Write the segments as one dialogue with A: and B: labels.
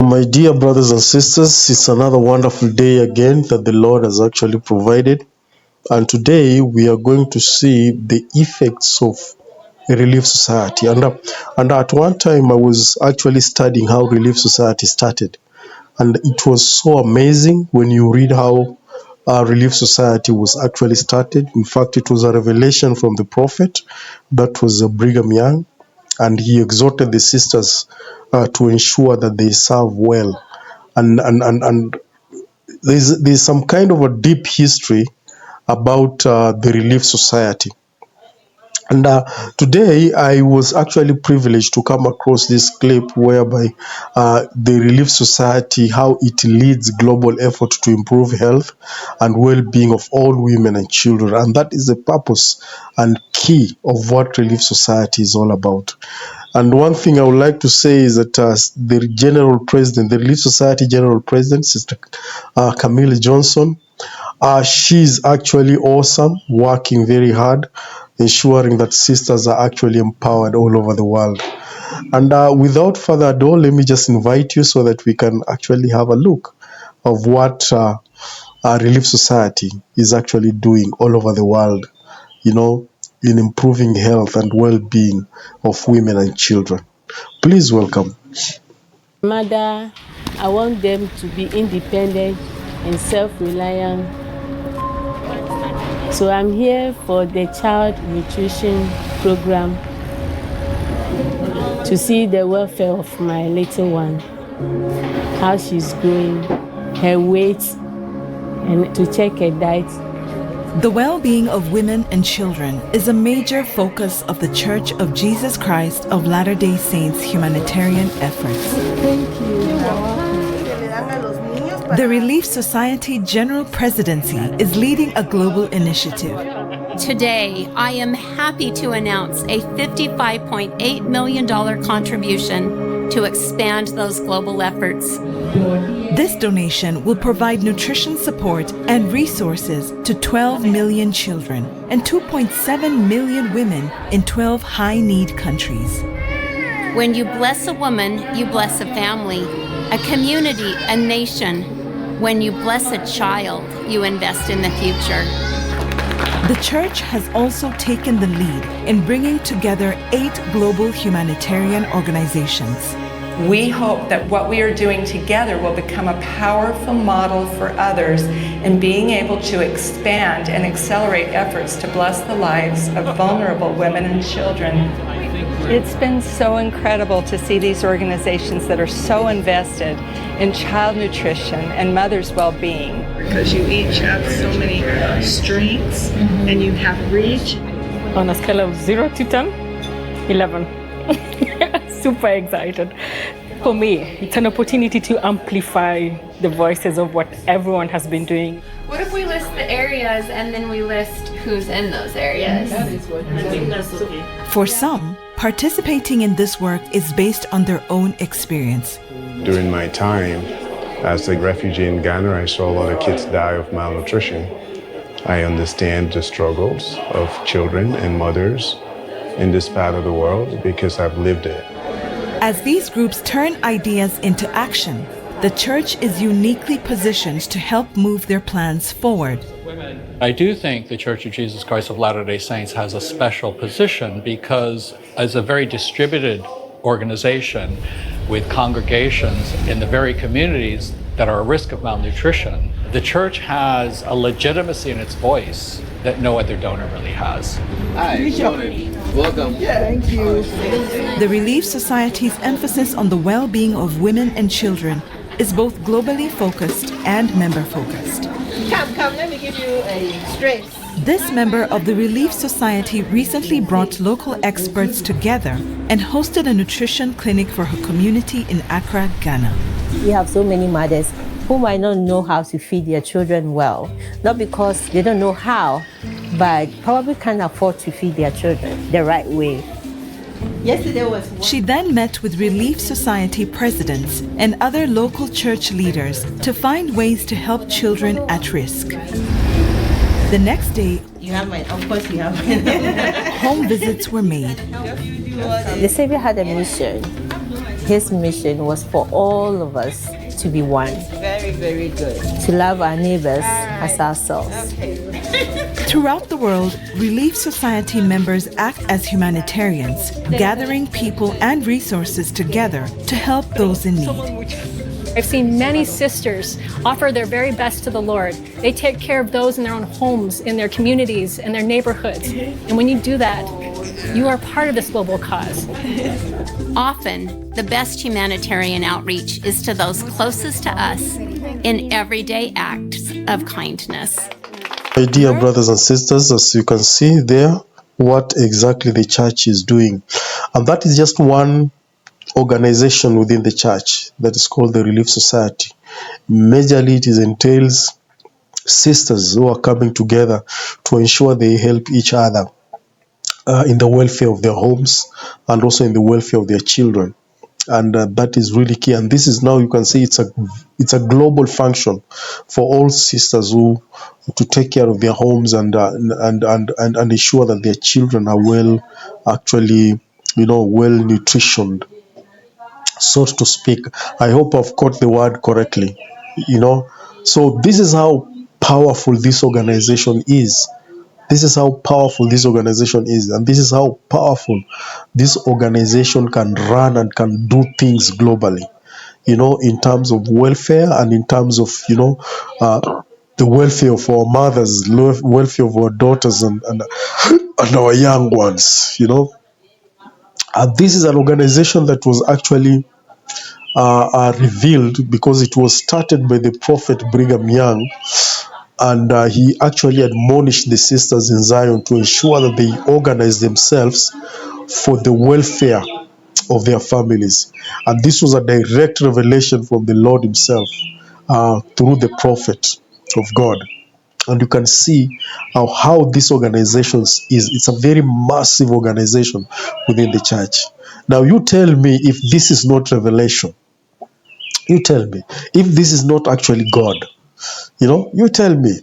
A: My dear brothers and sisters, it's another wonderful day again that the Lord has actually provided. And today we are going to see the effects of a Relief Society. And at one time I was actually studying how Relief Society started. And it was so amazing when you read how Relief Society was actually started. In fact, it was a revelation from the prophet, that was Brigham Young, and he exhorted the sisters to ensure that they serve well. And there's some kind of a deep history about the Relief Society. And today I was actually privileged to come across this clip whereby the Relief Society, how it leads global effort to improve health and well-being of all women and children. And that is the purpose and key of what Relief Society is all about. And one thing I would like to say is that the General President, the Relief Society General President, Sister Camille Johnson, she's actually awesome, working very hard, ensuring that sisters are actually empowered all over the world. And without further ado, let me just invite you so that we can actually have a look of what Relief Society is actually doing all over the world, in improving health and well-being of women and children. Please welcome.
B: Mother, I want them to be independent and self-reliant. So I'm here for the child nutrition program to see the welfare of my little one, how she's growing, her weight, and to check her diet.
C: The well-being of women and children is a major focus of the Church of Jesus Christ of Latter-day Saints humanitarian efforts.
B: Thank you.
C: The Relief Society General Presidency is leading a global initiative.
D: Today, I am happy to announce a $55.8 million contribution to expand those global efforts.
C: This donation will provide nutrition support and resources to 12 million children and 2.7 million women in 12 high-need countries.
D: When you bless a woman, you bless a family, a community, a nation. When you bless a child, you invest in the future.
C: The Church has also taken the lead in bringing together 8 global humanitarian organizations.
E: We hope that what we are doing together will become a powerful model for others in being able to expand and accelerate efforts to bless the lives of vulnerable women and children.
F: It's been so incredible to see these organizations that are so invested in child nutrition and mother's well-being.
G: Because you each have so many strengths and you have reach.
H: On a scale of 0 to 10, 11. Super excited. For me, it's an opportunity to amplify the voices of what everyone has been doing.
I: What if we list the areas and then we list who's in those areas?
C: For some, participating in this work is based on their own experience.
J: During my time as a refugee in Ghana, I saw a lot of kids die of malnutrition. I understand the struggles of children and mothers in this part of the world because I've lived it.
C: As these groups turn ideas into action, the Church is uniquely positioned to help move their plans forward.
K: I do think the Church of Jesus Christ of Latter-day Saints has a special position because as a very distributed organization with congregations in the very communities that are at risk of malnutrition, the Church has a legitimacy in its voice that no other donor really has.
L: Hi, Tony. Welcome.
C: Yeah, thank you. The Relief Society's emphasis on the well-being of women and children is both globally focused and member-focused.
G: Come, let me give you a stretch.
C: This member of the Relief Society recently brought local experts together and hosted a nutrition clinic for her community in Accra, Ghana.
M: We have so many mothers who might not know how to feed their children well. Not because they don't know how, but probably can't afford to feed their children the right way.
C: She then met with Relief Society presidents and other local church leaders to find ways to help children at risk. The next day,
M: home visits were made. The Savior had a mission. his mission was for all of us to be one.
N: Very, very good.
M: To love our neighbors as ourselves.
C: Throughout the world, Relief Society members act as humanitarians, gathering people and resources together to help those in need.
O: I've seen many sisters offer their very best to the Lord. They take care of those in their own homes, in their communities, in their neighborhoods. And when you do that, you are part of this global cause.
D: Often, the best humanitarian outreach is to those closest to us in everyday acts of kindness.
A: My dear brothers and sisters, as you can see there, what exactly the church is doing. And that is just one organization within the church that is called the Relief Society. Majorly, it entails sisters who are coming together to ensure they help each other in the welfare of their homes and also in the welfare of their children. And that is really key. And this is now, you can see, it's a global function for all sisters who to take care of their homes and ensure that their children are well nutritioned, so to speak. I hope I've caught the word correctly. So this is how powerful this organization is. This is how powerful this organization is, and this is how powerful this organization can run and can do things globally, in terms of welfare and in terms of, the welfare of our mothers, welfare of our daughters and our young ones, And this is an organization that was actually revealed because it was started by the prophet Brigham Young. And he actually admonished the sisters in Zion to ensure that they organize themselves for the welfare of their families. And this was a direct revelation from the Lord himself through the prophet of God. And you can see how this organization is. It's a very massive organization within the church. Now you tell me if this is not revelation. You tell me if this is not actually God. You tell me,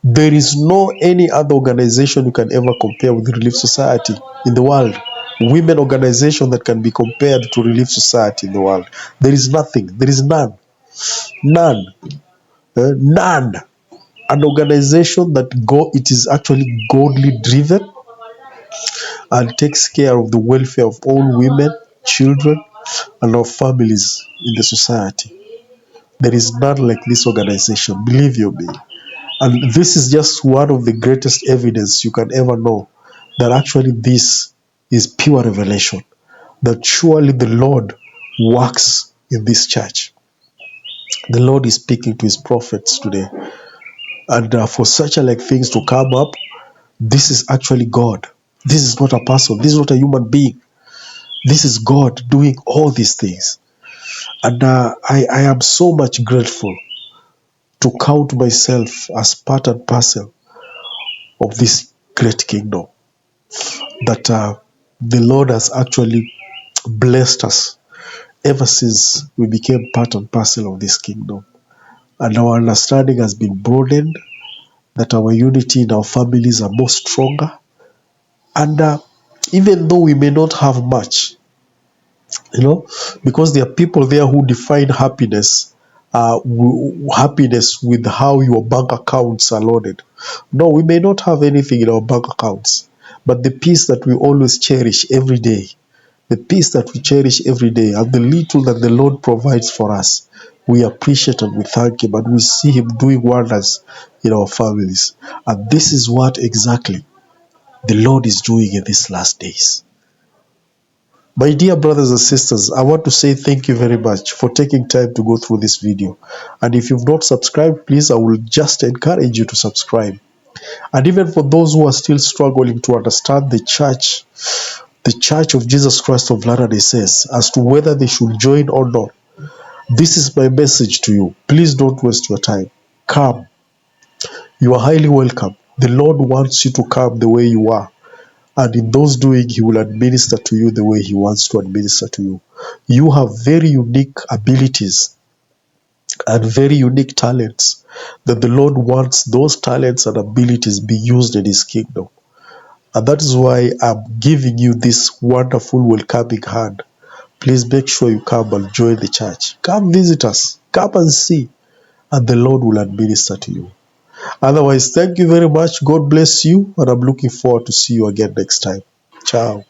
A: there is no any other organization you can ever compare with Relief Society in the world. Women organization that can be compared to Relief Society in the world. There is nothing. There is none. None. None. An organization that it is actually godly driven and takes care of the welfare of all women, children, and our families in the society. There is none like this organization, believe you me. And this is just one of the greatest evidence you can ever know that actually this is pure revelation, that surely the Lord works in this church. The Lord is speaking to his prophets today. And for such things to come up, this is actually God. This is not a person. This is not a human being. This is God doing all these things. And I am so much grateful to count myself as part and parcel of this great kingdom. That the Lord has actually blessed us ever since we became part and parcel of this kingdom. And our understanding has been broadened, that our unity in our families are more stronger. And even though we may not have much, because there are people there who define happiness with how your bank accounts are loaded. No, we may not have anything in our bank accounts, but the peace that we always cherish every day, the peace that we cherish every day, and the little that the Lord provides for us, we appreciate and we thank him, and we see him doing wonders in our families. And this is what exactly the Lord is doing in these last days. My dear brothers and sisters, I want to say thank you very much for taking time to go through this video. And if you've not subscribed, please, I will just encourage you to subscribe. And even for those who are still struggling to understand the Church of Jesus Christ of Latter-day Saints, as to whether they should join or not, this is my message to you. Please don't waste your time. Come. You are highly welcome. The Lord wants you to come the way you are. And in those doing, he will administer to you the way he wants to administer to you. You have very unique abilities and very unique talents that the Lord wants those talents and abilities be used in his kingdom. And that is why I'm giving you this wonderful welcoming hand please make sure you come and join the church. Come visit us. Come and see. And the Lord will administer to you. Otherwise, thank you very much. God bless you. And I'm looking forward to see you again next time. Ciao.